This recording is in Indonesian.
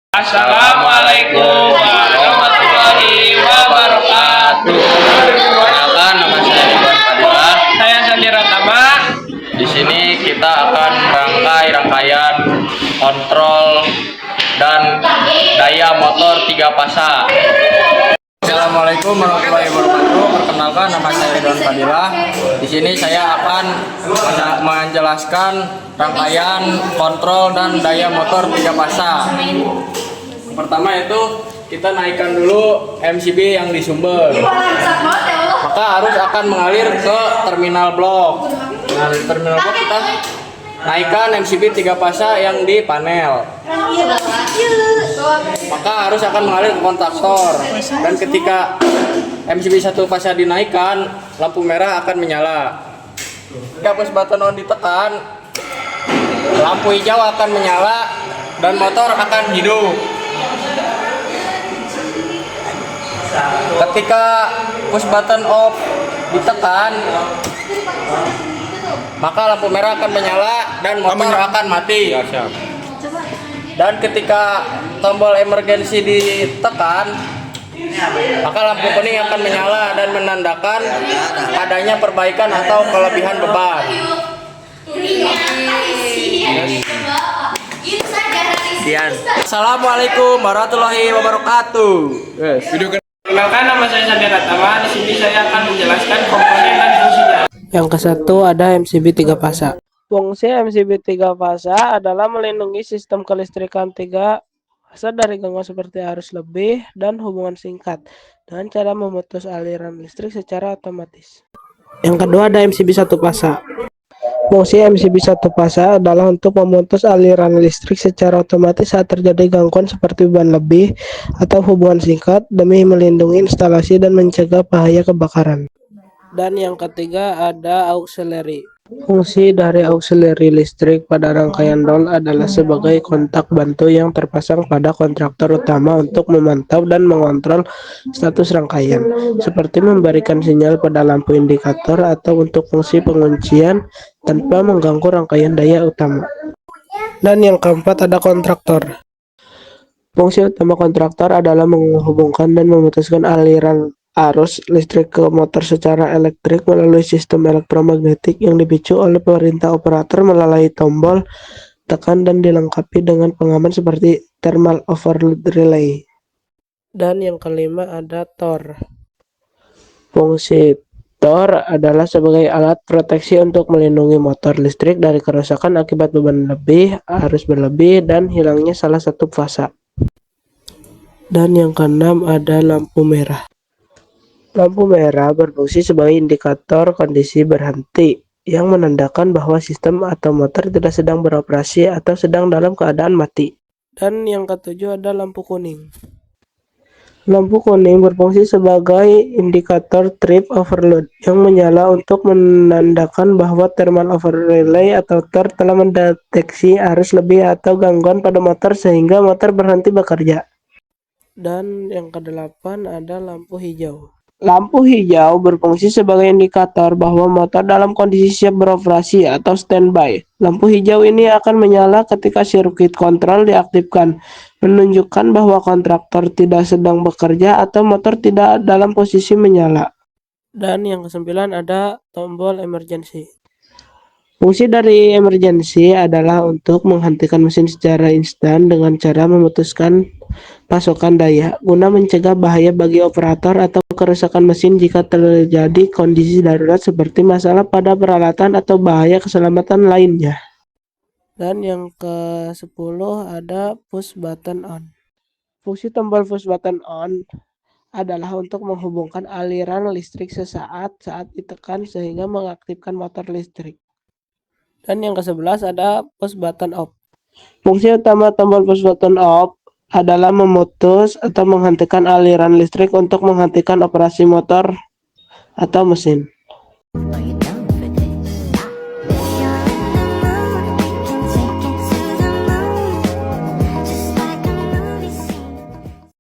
Assalamualaikum warahmatullahi wabarakatuh. Perkenalkan, nama saya Ridwan Fadilah. Saya Sandi Ratama. Di sini kita akan rangkaian kontrol dan daya motor 3 fasa. Assalamualaikum warahmatullahi wabarakatuh. Perkenalkan, nama saya Ridwan Fadilah. Di sini saya akan menjelaskan rangkaian kontrol dan daya motor 3 fasa. Pertama itu kita naikkan dulu MCB yang di sumber, maka arus akan mengalir ke terminal blok. Nah, di terminal blok kita naikkan MCB 3 fasa yang di panel, maka arus akan mengalir ke kontaktor. Dan ketika MCB 1 fasa dinaikkan, lampu merah akan menyala. Ketika push button on ditekan, lampu hijau akan menyala dan motor akan hidup. Ketika push button off ditekan, maka lampu merah akan menyala dan motor akan mati. Dan ketika tombol emergency ditekan, maka lampu kuning akan menyala dan menandakan adanya perbaikan atau kelebihan beban. Assalamualaikum warahmatullahi wabarakatuh. Perkenalkan, nama saya Sandi Ratama. Di sini saya akan menjelaskan komponen dan fungsinya. Yang ke-1 ada MCB 3 fasa. Fungsi MCB 3 fasa adalah melindungi sistem kelistrikan 3 fasa dari gangguan seperti arus lebih dan hubungan singkat dengan cara memutus aliran listrik secara otomatis. Yang kedua ada MCB 1 fasa. Fungsi MCB 1 fasa adalah untuk memutus aliran listrik secara otomatis saat terjadi gangguan seperti beban lebih atau hubungan singkat demi melindungi instalasi dan mencegah bahaya kebakaran. Dan yang ketiga ada auxiliary. Fungsi dari auxiliary listrik pada rangkaian roll adalah sebagai kontak bantu yang terpasang pada kontraktor utama untuk memantau dan mengontrol status rangkaian, seperti memberikan sinyal pada lampu indikator atau untuk fungsi penguncian tanpa mengganggu rangkaian daya utama. Dan yang keempat ada kontraktor. Fungsi utama kontraktor adalah menghubungkan dan memutuskan aliran arus listrik ke motor secara elektrik melalui sistem elektromagnetik yang dipicu oleh perintah operator melalui tombol tekan dan dilengkapi dengan pengaman seperti thermal overload relay. Dan yang kelima ada Tor. Fungsi Tor adalah sebagai alat proteksi untuk melindungi motor listrik dari kerusakan akibat beban lebih, arus berlebih, dan hilangnya salah satu fasa. Dan yang keenam ada lampu merah. Lampu merah berfungsi sebagai indikator kondisi berhenti yang menandakan bahwa sistem atau motor tidak sedang beroperasi atau sedang dalam keadaan mati. Dan yang ketujuh ada lampu kuning. Lampu kuning berfungsi sebagai indikator trip overload yang menyala untuk menandakan bahwa thermal overload relay atau TOR telah mendeteksi arus lebih atau gangguan pada motor sehingga motor berhenti bekerja. Dan yang kedelapan ada lampu hijau. Lampu hijau berfungsi sebagai indikator bahwa motor dalam kondisi siap beroperasi atau standby. Lampu hijau ini akan menyala ketika sirkuit kontrol diaktifkan, menunjukkan bahwa kontraktor tidak sedang bekerja atau motor tidak dalam posisi menyala. Dan yang kesembilan ada tombol emergency. Fungsi dari emergency adalah untuk menghentikan mesin secara instan dengan cara memutuskan pasokan daya guna mencegah bahaya bagi operator atau kerusakan mesin jika terjadi kondisi darurat seperti masalah pada peralatan atau bahaya keselamatan lainnya. Dan yang ke-10 ada push button on. Fungsi tombol push button on adalah untuk menghubungkan aliran listrik sesaat saat ditekan sehingga mengaktifkan motor listrik. Dan yang ke-11 ada push button off. Fungsi utama tombol push button off adalah memutus atau menghentikan aliran listrik untuk menghentikan operasi motor atau mesin.